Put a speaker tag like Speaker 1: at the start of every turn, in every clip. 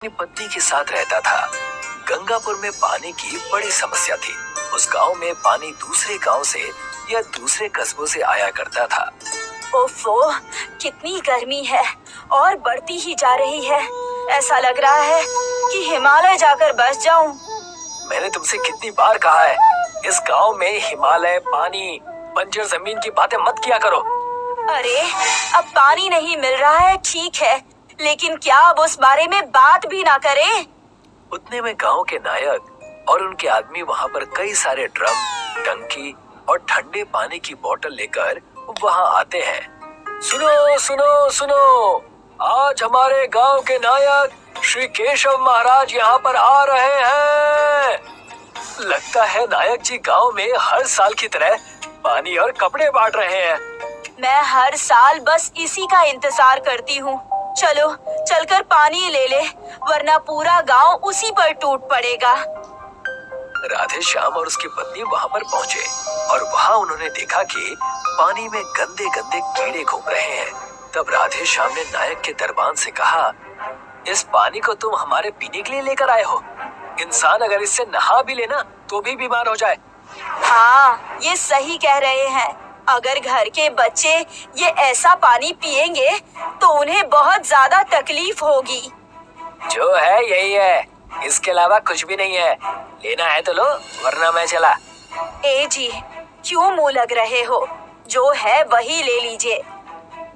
Speaker 1: अपनी पत्नी के साथ रहता था। गंगापुर में पानी की बड़ी समस्या थी। उस गांव में पानी दूसरे गांव से या दूसरे कस्बों से आया करता था।
Speaker 2: ओफो, कितनी गर्मी है और बढ़ती ही जा रही है। ऐसा लग रहा है कि हिमालय जाकर बस जाऊं।
Speaker 1: मैंने तुमसे कितनी बार कहा है, इस गांव में हिमालय, पानी, बंजर जमीन की बातें मत किया करो।
Speaker 2: अरे, अब पानी नहीं मिल रहा है, ठीक है, लेकिन क्या अब उस बारे में बात भी ना करें?
Speaker 1: उतने में गांव के नायक और उनके आदमी वहां पर कई सारे ड्रम, टंकी और ठंडे पानी की बोतल लेकर वहां आते हैं। सुनो सुनो सुनो, आज हमारे गांव के नायक श्री केशव महाराज यहाँ पर आ रहे हैं। लगता है नायक जी गांव में हर साल की तरह पानी और कपड़े बांट रहे हैं।
Speaker 2: मैं हर साल बस इसी का इंतजार करती हूँ। चलो चलकर पानी ले ले, वरना पूरा गांव उसी पर टूट पड़ेगा।
Speaker 1: राधे श्याम और उसकी पत्नी वहां पर पहुंचे और वहां उन्होंने देखा कि पानी में गंदे गंदे कीड़े घूम रहे हैं। तब राधे श्याम ने नायक के दरबान से कहा, इस पानी को तुम हमारे पीने के लिए लेकर आए हो? इंसान अगर इससे नहा भी लेना तो भी बीमार हो जाए।
Speaker 2: हाँ, ये सही कह रहे हैं। अगर घर के बच्चे ये ऐसा पानी पिएंगे तो उन्हें बहुत ज्यादा तकलीफ होगी।
Speaker 1: जो है यही है, इसके अलावा कुछ भी नहीं है। लेना है तो लो, वरना मैं चला।
Speaker 2: ए जी, क्यों मुंह लग रहे हो? जो है वही ले लीजिए।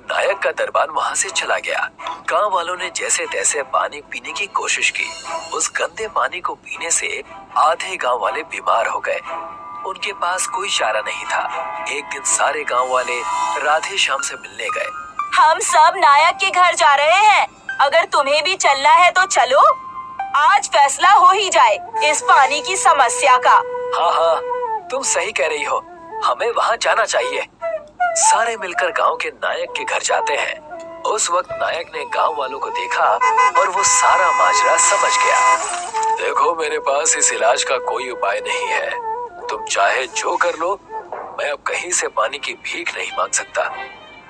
Speaker 1: नायक का दरबान वहां से चला गया। गांव वालों ने जैसे तैसे पानी पीने की कोशिश की। उस गंदे पानी को पीने से आधे गांव वाले बीमार हो गए। उनके पास कोई चारा नहीं था। एक दिन सारे गांव वाले राधे श्याम से मिलने गए।
Speaker 2: हम सब नायक के घर जा रहे हैं, अगर तुम्हें भी चलना है तो चलो। आज फैसला हो ही जाए इस पानी की समस्या का।
Speaker 1: हाँ हाँ, तुम सही कह रही हो, हमें वहाँ जाना चाहिए। सारे मिलकर गांव के नायक के घर जाते हैं। उस वक्त नायक ने गांव वालों को देखा और वो सारा माजरा समझ गया। देखो, मेरे पास इस इलाज का कोई उपाय नहीं है। तुम चाहे जो कर लो, मैं अब कहीं से पानी की भीख नहीं मांग सकता।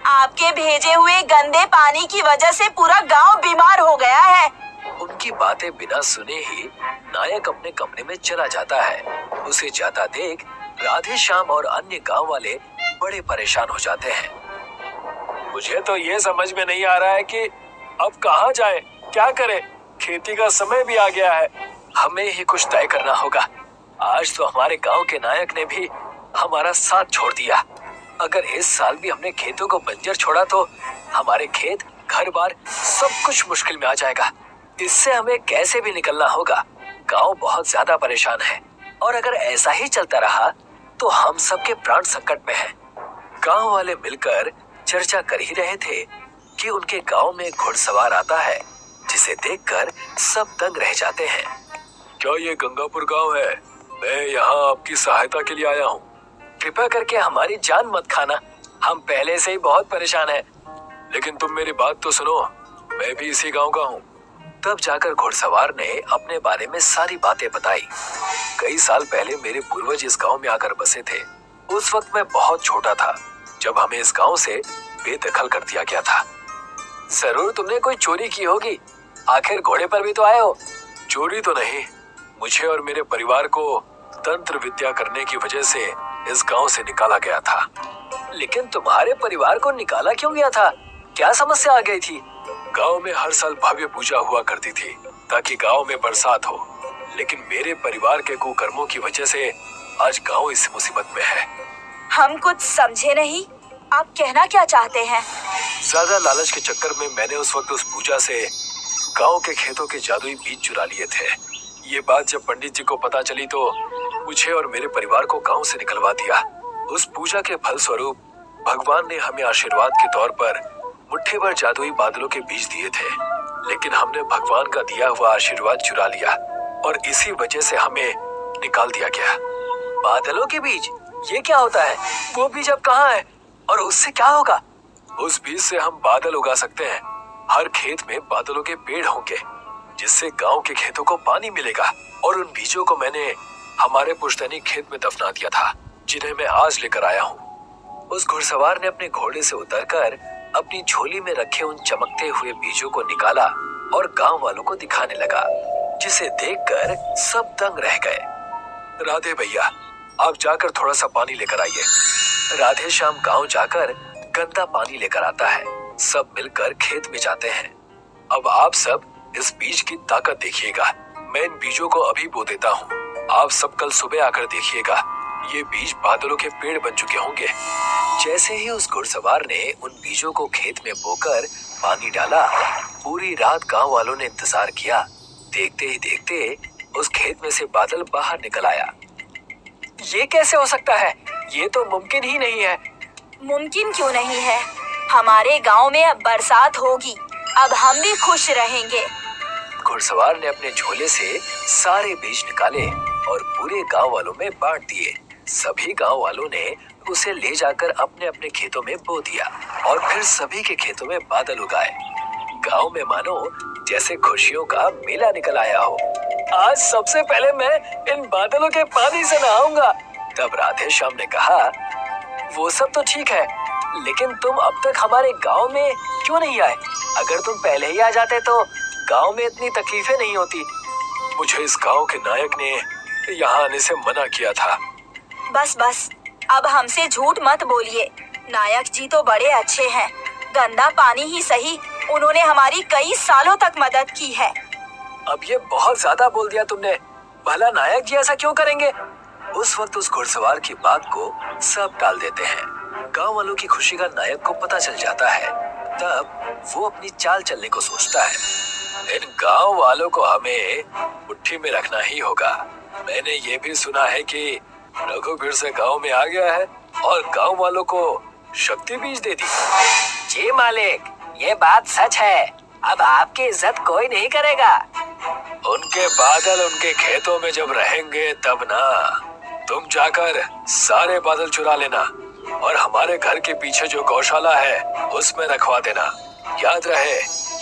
Speaker 2: आपके भेजे हुए गंदे पानी की वजह से पूरा गांव बीमार हो गया है।
Speaker 1: उनकी बातें बिना सुने ही नायक अपने कमरे में चला जाता है। उसे जाता देख राधे श्याम और अन्य गांव वाले बड़े परेशान हो जाते हैं। मुझे तो ये समझ में नहीं आ रहा है कि अब कहाँ जाए, क्या करें? खेती का समय भी आ गया है, हमें ही कुछ तय करना होगा। आज तो हमारे गांव के नायक ने भी हमारा साथ छोड़ दिया। अगर इस साल भी हमने खेतों को बंजर छोड़ा तो हमारे खेत, घर बार सब कुछ मुश्किल में आ जाएगा। इससे हमें कैसे भी निकलना होगा। गांव बहुत ज्यादा परेशान है और अगर ऐसा ही चलता रहा तो हम सबके प्राण संकट में हैं। गांव वाले मिलकर चर्चा कर ही रहे थे कि उनके गांव में घुड़सवार आता है, जिसे देखकर सब दंग रह जाते हैं। क्या ये गंगापुर गांव है? मैं यहाँ आपकी सहायता के लिए आया हूँ। कृपया करके हमारी जान मत खाना, हम पहले से ही बहुत परेशान हैं। लेकिन तुम मेरी बात तो सुनो, मैं भी इसी गांव का हूँ। तब जाकर घुड़सवार ने अपने बारे में सारी बातें बताई। कई साल पहले मेरे पूर्वज इस गांव में आकर बसे थे। उस वक्त मैं बहुत छोटा था जब हमें इस गांव से बेदखल कर दिया गया था। जरूर तुमने कोई चोरी की होगी, आखिर घोड़े पर भी तो आए हो। चोरी तो नहीं, मुझे और मेरे परिवार को तंत्र विद्या करने की वजह से इस गांव से निकाला गया था। लेकिन तुम्हारे परिवार को निकाला क्यों गया था? क्या समस्या आ गई थी? गांव में हर साल भव्य पूजा हुआ करती थी ताकि गांव में बरसात हो। लेकिन मेरे परिवार के कुकर्मों की वजह से आज गांव इस मुसीबत में है।
Speaker 2: हम कुछ समझे नहीं, आप कहना क्या चाहते हैं?
Speaker 1: ज्यादा लालच के चक्कर में मैंने उस वक्त उस पूजा से गांव के खेतों के जादुई बीज चुरा लिए थे। ये बात जब पंडित जी को पता चली तो मुझे और मेरे परिवार को गांव से निकलवा दिया। उस पूजा के फल स्वरूप भगवान ने हमें आशीर्वाद के तौर पर मुट्ठी भर जादुई बादलों के बीज दिए थे। लेकिन हमने भगवान का दिया हुआ आशीर्वाद चुरा लिया और इसी वजह से हमें निकाल दिया गया। बादलों के बीज? ये क्या होता है? वो बीज अब कहाँ है और उससे क्या होगा? उस बीज से हम बादल उगा सकते हैं। हर खेत में बादलों के पेड़ होंगे, जिससे गांव के खेतों को पानी मिलेगा। और उन बीजों को मैंने हमारे पुश्तैनी खेत में दफना दिया था, जिन्हें मैं आज लेकर आया हूँ। उस घुड़सवार ने अपने घोड़े से उतरकर अपनी झोली में रखे उन चमकते हुए बीजों को निकाला और गांव वालों को दिखाने लगा, जिसे देखकर सब दंग रह गए। राधे भैया, आप जाकर थोड़ा सा पानी लेकर आइए। राधे श्याम गांव जाकर गंदा पानी लेकर आता है। सब मिलकर खेत में जाते हैं। अब आप सब इस बीज की ताकत देखिएगा। मैं इन बीजों को अभी बो देता हूँ। आप सब कल सुबह आकर देखिएगा, ये बीज बादलों के पेड़ बन चुके होंगे। जैसे ही उस घुड़सवार ने उन बीजों को खेत में बोकर पानी डाला, पूरी रात गांव वालों ने इंतजार किया। देखते ही देखते उस खेत में से बादल बाहर निकल आया। ये कैसे हो सकता है? ये तो मुमकिन ही नहीं है।
Speaker 2: मुमकिन क्यों नहीं है? हमारे गांव में अब बरसात होगी। अब हम भी खुश रहेंगे।
Speaker 1: घुड़सवार ने अपने झोले से सारे बीज निकाले और पूरे गांव वालों में बांट दिए। सभी गांव वालों ने उसे ले जाकर अपने अपने खेतों में बो दिया और फिर सभी के खेतों में बादल उगाए। गांव में मानो जैसे खुशियों का मेला निकल आया हो। आज सबसे पहले मैं इन बादलों के पानी से नहाऊंगा। तब राधे श्याम ने कहा, वो सब तो ठीक है, लेकिन तुम अब तक हमारे गांव में क्यों नहीं आए? अगर तुम पहले ही आ जाते तो गांव में इतनी तकलीफें नहीं होती। मुझे इस गांव के नायक ने यहाँ आने से मना किया था।
Speaker 2: बस बस, अब हमसे झूठ मत बोलिए। नायक जी तो बड़े अच्छे हैं। गंदा पानी ही सही, उन्होंने हमारी कई सालों तक मदद की है।
Speaker 1: अब ये बहुत ज्यादा बोल दिया तुमने। भला नायक जी ऐसा क्यों करेंगे? उस वक्त उस घुड़सवार की बात को सब टाल देते हैं। गांव वालों की खुशी का नायक को पता चल जाता है। तब वो अपनी चाल चलने को सोचता है। इन गांव वालों को हमें मुट्ठी में रखना ही होगा। मैंने ये भी सुना है कि रघु फिर से गांव में आ गया है और गांव वालों को शक्ति बीज दे दी। जी मालिक, ये बात सच है। अब आपकी इज्जत कोई नहीं करेगा। उनके बादल उनके खेतों में जब रहेंगे तब ना। तुम जाकर सारे बादल चुरा लेना और हमारे घर के पीछे जो गौशाला है उसमें रखवा देना। याद रहे,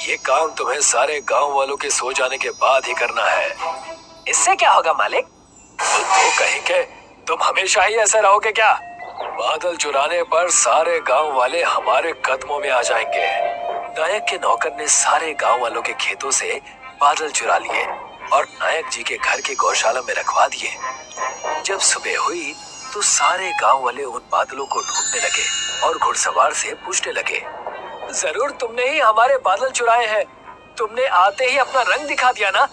Speaker 1: ये काम तुम्हें सारे गांव वालों के सो जाने के बाद ही करना है। इससे क्या होगा मालिक? तो कहेंगे तुम हमेशा ही ऐसे रहोगे क्या? बादल चुराने पर सारे गांव वाले हमारे कदमों में आ जाएंगे। नायक के नौकर ने सारे गांव वालों के खेतों से बादल चुरा लिए और नायक जी के घर की गौशाला में रखवा दिए। जब सुबह हुई तो सारे गांव वाले उन बादलों को ढूंढने लगे और घुड़सवार से पूछने लगे, जरूर तुमने ही हमारे बादल चुराए हैं। तुमने आते ही अपना रंग दिखा दिया ना।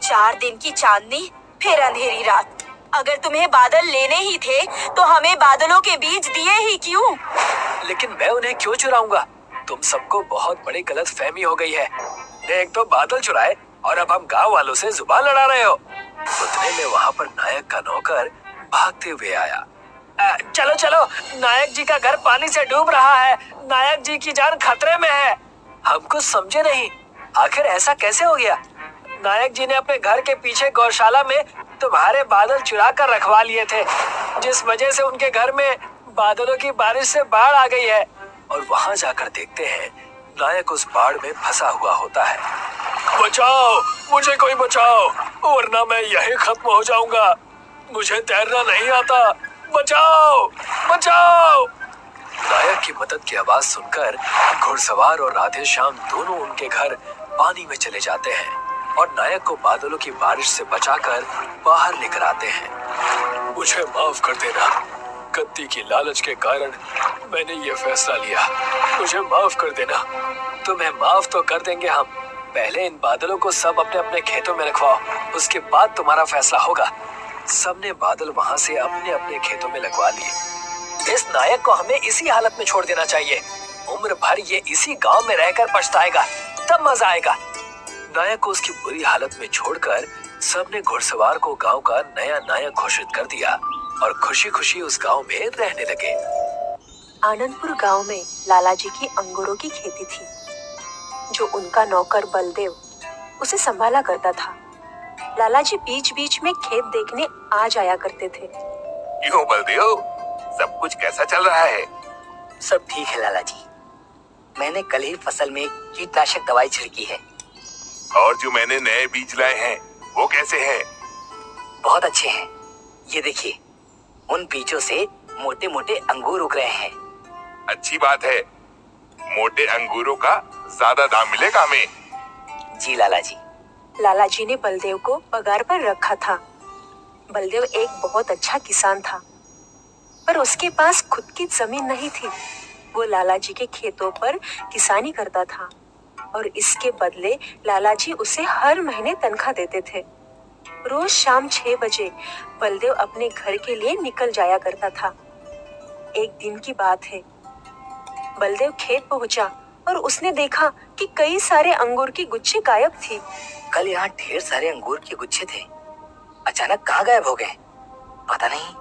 Speaker 2: 4 दिन की चांदनी फिर अंधेरी रात। अगर तुम्हें बादल लेने ही थे तो हमें बादलों के बीज दिए ही क्यों?
Speaker 1: लेकिन मैं उन्हें क्यों चुराऊंगा? तुम सबको बहुत बड़ी गलतफहमी हो गई है। ने एक तो बादल चुराए और अब हम गांव वालों से जुबान लड़ा रहे हो। उतने में वहाँ पर नायक का नौकर भागते हुए आया। चलो चलो, नायक जी का घर पानी से डूब रहा है। नायक जी की जान खतरे में है। हम कुछ समझे नहीं, आखिर ऐसा कैसे हो गया? नायक जी ने अपने घर के पीछे गौशाला में तुम्हारे बादल चुरा कर रखवा लिए थे, जिस वजह से उनके घर में बादलों की बारिश से बाढ़ आ गई है। और वहाँ जाकर देखते हैं नायक उस बाढ़ में फंसा हुआ होता है। बचाओ, मुझे कोई बचाओ, वरना मैं यहीं खत्म हो जाऊंगा। मुझे तैरना नहीं आता। बचाओ, बचाओ। नायक की मदद की आवाज सुनकर घुड़सवार और राधे श्याम दोनों उनके घर पानी में चले जाते हैं और नायक को बादलों की बारिश से बचाकर बाहर लेकर आते हैं। मुझे माफ कर देना, गद्दी की लालच के कारण मैंने ये फैसला लिया। मुझे माफ कर देना। तुम्हें माफ तो कर देंगे हम। पहले इन बादलों को सब अपने अपने खेतों में रखवाओ, उसके बाद तुम्हारा फैसला होगा। सबने बादल वहाँ से अपने अपने खेतों में लगवा लिए। इस नायक को हमें इसी हालत में छोड़ देना चाहिए। उम्र भर ये इसी गांव में रहकर पछताएगा, तब मजा आएगा। नायक को उसकी बुरी हालत में छोड़कर सबने घुड़सवार को गांव का नया नायक घोषित कर दिया और खुशी खुशी उस गांव में रहने लगे।
Speaker 3: आनंदपुर गांव में लालाजी की अंगूरों की खेती थी, जो उनका नौकर बलदेव उसे संभाला करता था। लालाजी बीच बीच में खेत देखने आ जाया करते थे।
Speaker 4: क्यों बलदेव, सब कुछ कैसा चल रहा है?
Speaker 5: सब ठीक है लालाजी। मैंने कल ही फसल में कीटनाशक दवाई छिड़की है।
Speaker 4: और जो मैंने नए बीज लाए हैं वो कैसे हैं?
Speaker 5: बहुत अच्छे हैं। ये देखिए, उन बीजों से मोटे मोटे अंगूर उग रहे हैं।
Speaker 4: अच्छी बात है। मोटे अंगूरों का ज्यादा दाम मिलेगा हमें।
Speaker 5: जी लाला जी।
Speaker 3: लाला जी ने बलदेव को पगार पर रखा था। बलदेव एक बहुत अच्छा किसान था, पर उसके पास खुद की जमीन नहीं थी। वो लाला जी के खेतों पर किसानी करता था और इसके बदले लाला जी उसे हर महीने तनख्वाह देते थे। रोज शाम 6 बजे बलदेव अपने घर के लिए निकल जाया करता था। एक दिन की बात है, बलदेव खेत पहुंचा और उसने देखा कि कई सारे अंगूर की गुच्छे गायब थी।
Speaker 5: कल यहाँ ढेर सारे अंगूर के गुच्छे थे, अचानक कहाँ गायब हो गए? पता नहीं,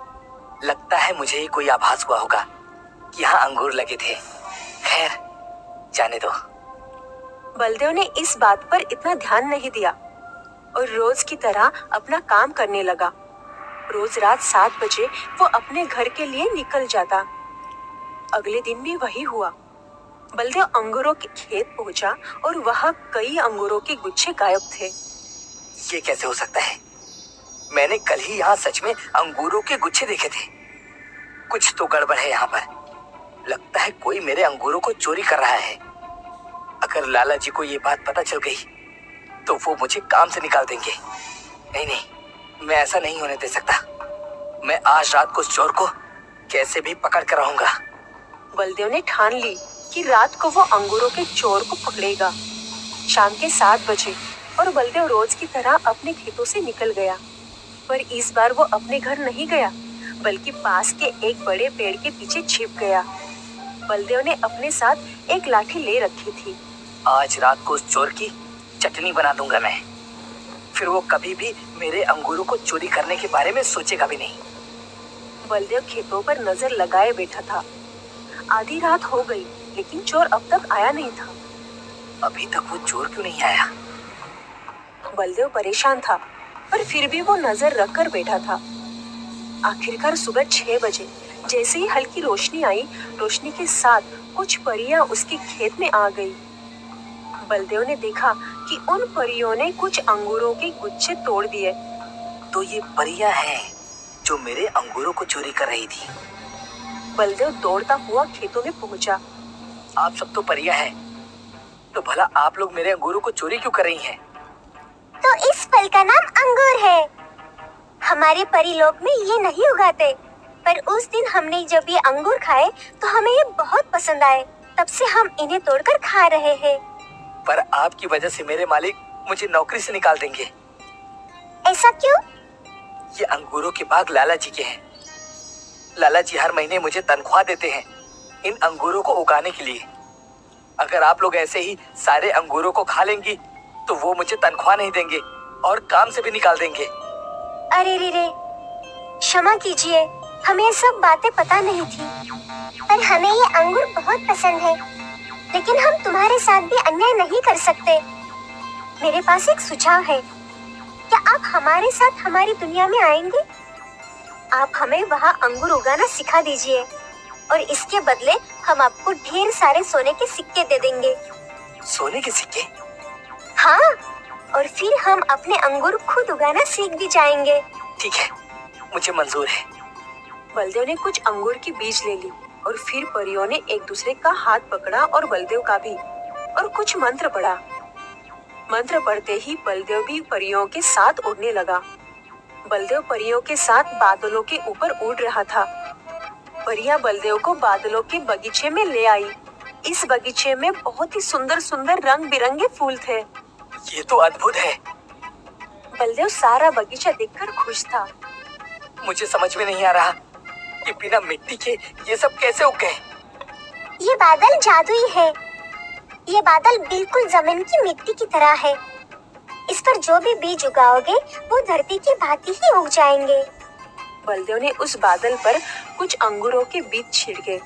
Speaker 5: लगता है मुझे ही कोई आभास हुआ होगा कि यहाँ अंगूर लगे थे। खैर, जाने दो।
Speaker 3: बलदेव ने इस बात पर इतना ध्यान नहीं दिया और रोज की तरह अपना काम करने लगा। रोज रात 7 बजे वो अपने घर के लिए निकल जाता। अगले दिन भी वही हुआ। बलदेव अंगूरों के खेत पहुंचा और वहां कई अंगूरों के गुच्छे गायब थे।
Speaker 5: ये कैसे हो सकता है? मैंने कल ही यहाँ सच में अंगूरों के गुच्छे देखे थे। कुछ तो गड़बड़ है यहाँ पर। लगता है कोई मेरे अंगूरों को चोरी कर रहा है। अगर लाला जी को ये बात पता चल गई तो वो मुझे काम से निकाल देंगे। नहीं नहीं, मैं ऐसा नहीं होने दे सकता। मैं आज रात को उस चोर को कैसे भी पकड़ कर रहूंगा।
Speaker 3: बलदेव ने ठान ली कि रात को वो अंगूरों के चोर को पकड़ेगा। शाम के 7 बजे और बलदेव रोज की तरह अपने खेतों से निकल गया, पर इस बार वो अपने घर नहीं गया बल्कि पास के एक बड़े पेड़ के पीछे छिप गया। बलदेव ने अपने साथ एक लाठी ले रखी थी।
Speaker 5: आज रात को उस चोर की चटनी बना दूंगा मैं। फिर वो कभी भी मेरे अंगूरों को चोरी करने के बारे में सोचेगा भी नहीं।
Speaker 3: बलदेव खेतों पर नजर लगाए बैठा था। आधी रात हो गई लेकिन चोर अब तक आया नहीं था।
Speaker 5: अभी तक वो चोर क्यों नहीं आया?
Speaker 3: बलदेव परेशान था, पर फिर भी वो नजर रखकर बैठा था। आखिरकार सुबह 6 बजे जैसे ही हल्की रोशनी आई, रोशनी के साथ कुछ परियां उसके खेत में आ गई। बलदेव ने देखा कि उन परियों ने कुछ अंगूरों के गुच्छे तोड़ दिए।
Speaker 5: तो ये परियां हैं जो मेरे अंगूरों को चोरी कर रही थी।
Speaker 3: बलदेव दौड़ता हुआ खेतों में पहुंचा।
Speaker 5: आप सब तो परियां हैं, तो भला आप लोग मेरे अंगूरों को चोरी क्यों कर रही हैं?
Speaker 6: तो इस फल का नाम अंगूर है। हमारे परी लोग में ये नहीं उगाते, पर उस दिन हमने जब ये अंगूर खाए तो हमें ये बहुत पसंद आए। तब से हम इन्हें तोड़कर खा रहे हैं।
Speaker 5: पर आपकी वजह से मेरे मालिक मुझे नौकरी से निकाल देंगे।
Speaker 6: ऐसा क्यों?
Speaker 5: ये अंगूरों के बाग लाला जी के हैं। लाला जी हर महीने मुझे तनख्वाह देते हैं इन अंगूरों को उगाने के लिए। अगर आप लोग ऐसे ही सारे अंगूरों को खा लेंगी तो वो मुझे तनख्वाह नहीं देंगे और काम से भी निकाल देंगे।
Speaker 6: अरे रे, क्षमा कीजिए, हमें सब बातें पता नहीं थी। पर हमें ये अंगूर बहुत पसंद है, लेकिन हम तुम्हारे साथ भी अन्याय नहीं कर सकते। मेरे पास एक सुझाव है। क्या आप हमारे साथ हमारी दुनिया में आएंगे? आप हमें वहाँ अंगूर उगाना सिखा दीजिए और इसके बदले हम आपको ढेर सारे सोने के सिक्के दे देंगे।
Speaker 5: सोने के सिक्के?
Speaker 6: हाँ, और फिर हम अपने अंगूर खुद उगाना सीख भी जाएंगे।
Speaker 5: ठीक है, मुझे मंजूर है।
Speaker 3: बलदेव ने कुछ अंगूर की बीज ले ली और फिर परियों ने एक दूसरे का हाथ पकड़ा और बलदेव का भी, और कुछ मंत्र पढ़ा। मंत्र पढ़ते ही बलदेव भी परियों के साथ उड़ने लगा। बलदेव परियों के साथ बादलों के ऊपर उड़ रहा था। परियां बलदेव को बादलों के बगीचे में ले आई। इस बगीचे में बहुत ही सुंदर सुंदर रंग बिरंगे फूल थे।
Speaker 5: ये तो अद्भुत है।
Speaker 3: बलदेव सारा बगीचा देखकर खुश था।
Speaker 5: मुझे समझ में नहीं आ रहा कि बिना मिट्टी के ये सब कैसे उग गए।
Speaker 6: ये बादल जादुई है। ये बादल बिल्कुल जमीन की मिट्टी की तरह है। इस पर जो भी बीज उगाओगे वो धरती की भांति ही उग जाएंगे।
Speaker 3: बलदेव ने उस बादल पर कुछ अंगूरों के बीज छिड़के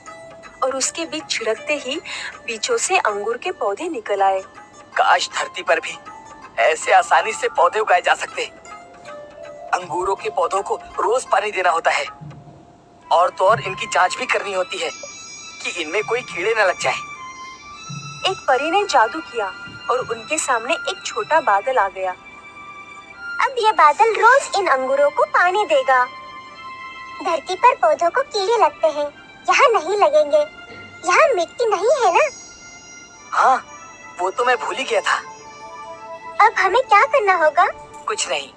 Speaker 3: और उसके बीज छिड़कते ही बीजों से अंगूर के पौधे निकल आए।
Speaker 5: काश धरती पर भी ऐसे आसानी से पौधे उगाए जा सकते। अंगूरों के पौधों को रोज पानी देना होता है और तो और इनकी जांच भी करनी होती है कि इनमें कोई कीड़े न लग जाए।
Speaker 3: एक परी ने जादू किया और उनके सामने एक छोटा बादल आ गया।
Speaker 6: अब ये बादल रोज इन अंगूरों को पानी देगा। धरती पर पौधों को कीड़े लगते हैं, यहाँ नहीं लगेंगे। यहाँ मिट्टी नहीं है ना?
Speaker 5: हाँ, वो तो मैं भूल ही गया था।
Speaker 6: अब हमें क्या करना होगा?
Speaker 5: कुछ नहीं,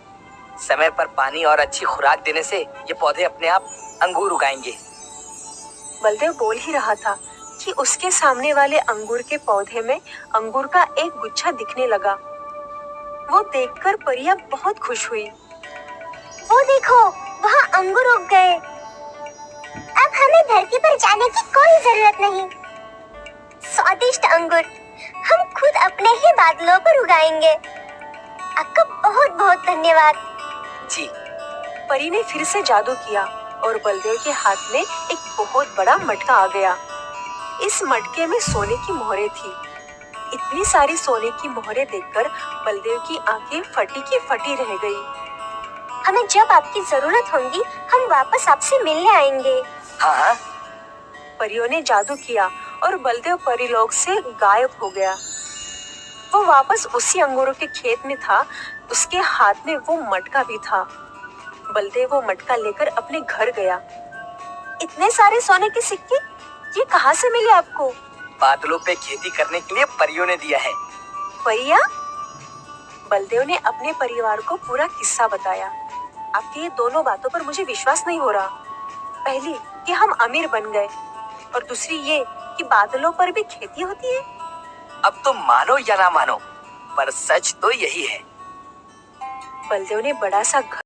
Speaker 5: समय पर पानी और अच्छी खुराक देने से ये पौधे अपने आप अंगूर उगाएंगे।
Speaker 3: बलदेव बोल ही रहा था कि उसके सामने वाले अंगूर के पौधे में अंगूर का एक गुच्छा दिखने लगा। वो देखकर परिया बहुत खुश हुई।
Speaker 6: वो देखो, वहाँ अंगूर उग गए। अब हमें धरती पर जाने की कोई जरूरत नहीं। स्वादिष्ट अंगूर हम खुद अपने ही बादलों पर उगाएंगे। आपका बहुत बहुत धन्यवाद।
Speaker 5: जी।
Speaker 3: परी ने फिर से जादू किया और बलदेव के हाथ में एक बहुत बड़ा मटका आ गया। इस मटके में सोने की मोहरें थी। इतनी सारी सोने की मोहरें देखकर बलदेव की आंखें फटी की फटी रह गई।
Speaker 6: हमें जब आपकी जरूरत होगी हम वापस आपसे मिलने आएंगे।
Speaker 5: हाँ हाँ।
Speaker 3: परियों ने जादू किया और बलदेव परिलोक से गायब हो गया। वो वापस उसी अंगूरों के खेत में था। उसके हाथ में वो मटका भी था। बलदेव वो मटका लेकर अपने घर गया। इतने सारे सोने के सिक्के ये कहाँ से मिले आपको?
Speaker 5: बादलों पे खेती करने के लिए परियों ने दिया है।
Speaker 3: परिया? बलदेव ने अपने परिवार को पूरा किस्सा बताया। आपकी ये दोनों बातों पर मुझे विश्वास नहीं हो रहा। पहली कि हम अमीर बन गए और दूसरी ये कि बादलों पर भी खेती होती है।
Speaker 5: अब तो मानो या ना मानो, पर सच तो यही है।
Speaker 3: बलदेव ने बड़ा सा घर